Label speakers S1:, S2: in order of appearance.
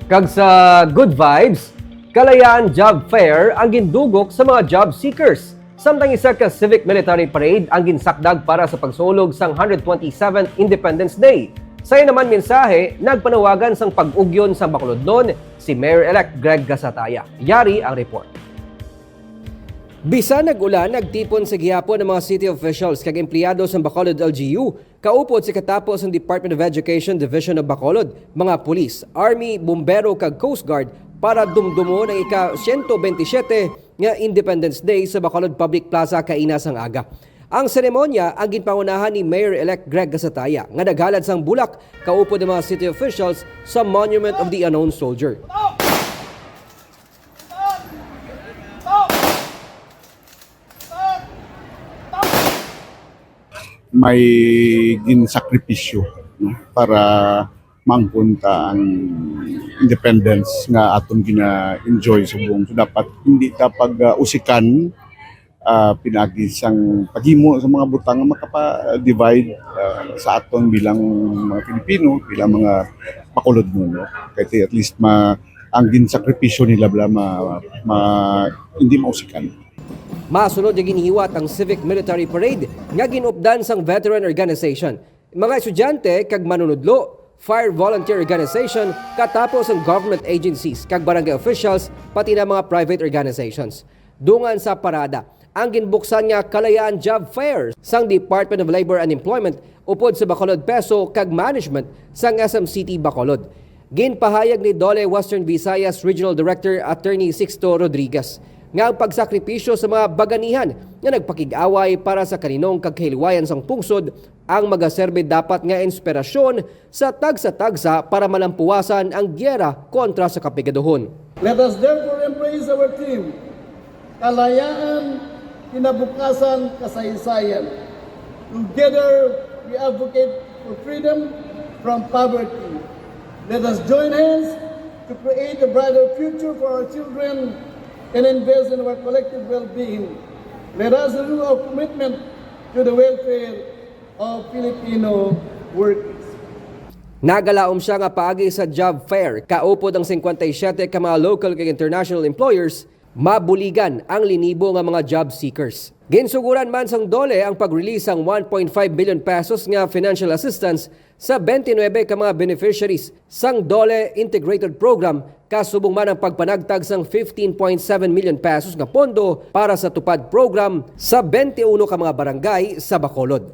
S1: Kag sa Good Vibes, Kalayaan Job Fair ang gindugok sa mga job seekers. Samtang isa ka Civic Military Parade ang ginsakdag para sa pagsulog sang 127th Independence Day. Sa naman mensahe, nagpanawagan sang pag-ugyon sa Bacolodnon si Mayor-elect Greg Gasataya. Yari ang report. Bisa nag-ulan, nagtipon sa gihapon ng mga city officials kag empleyado sa Bacolod LGU, kaupod si katapos ng Department of Education Division of Bacolod, mga pulis, army, bumbero kag Coast Guard para dumdumo ng ika-127 nga Independence Day sa Bacolod Public Plaza kaina sang aga. Ang seremonya ang ginpangunahan ni Mayor-elect Greg Gasataya nga naghalad sang bulak kaupod ng mga city officials sa Monument of the Unknown Soldier.
S2: May ginsakripisyo, no, para mangpunta ang independence nga aton gina-enjoy sa buong. So dapat hindi tapag usikan pinagi sang paghimo sa mga butang nga makapa-divide sa aton bilang mga Pilipino, bilang mga Bacolodnon, no? Kaya at least ang ginsakripisyo nila hindi mausikan.
S1: Masunod yung ginihiwat ang Civic Military Parade nga ginupdan sang veteran organization. Mga estudyante kag manunudlo, fire volunteer organization, katapos ang government agencies kag barangay officials pati na mga private organizations. Dungan sa parada, ang ginbuksan nga Kalayaan Job Fair sang Department of Labor and Employment upod sa Bacolod Peso kag management sang SM City Bacolod. Ginpahayag ni Dole Western Visayas Regional Director Attorney Sixto Rodriguez nga ang pagsakripisyo sa mga baganihan nga nagpakig-away para sa kaninong kagkahiliwayan sang pungsod ang magaserbe dapat nga inspirasyon sa tagsa-tagsa para malampuwasan ang gyera kontra sa kapigaduhon.
S3: Let us therefore embrace our theme, kalayaan, kinabukasan, kasaysayan. Together, we advocate for freedom from poverty. Let us join hands to create a brighter future for our children and invest in our collective well-being. Let us renew our commitment to the welfare of Filipino workers.
S1: Nagalaom siya nga paagi sa job fair, kaupod ang 57 ka mga local kag international employers, mabuligan ang linibo nga mga job seekers. Ginsuguran man sang Dole ang pag-release ng 1.5 billion pesos nga financial assistance sa 29 ka mga beneficiaries sang Dole Integrated Program, kasubong man ang pagpanagtag sang 15.7 million pesos nga pondo para sa tupad program sa 21 ka mga barangay sa Bacolod.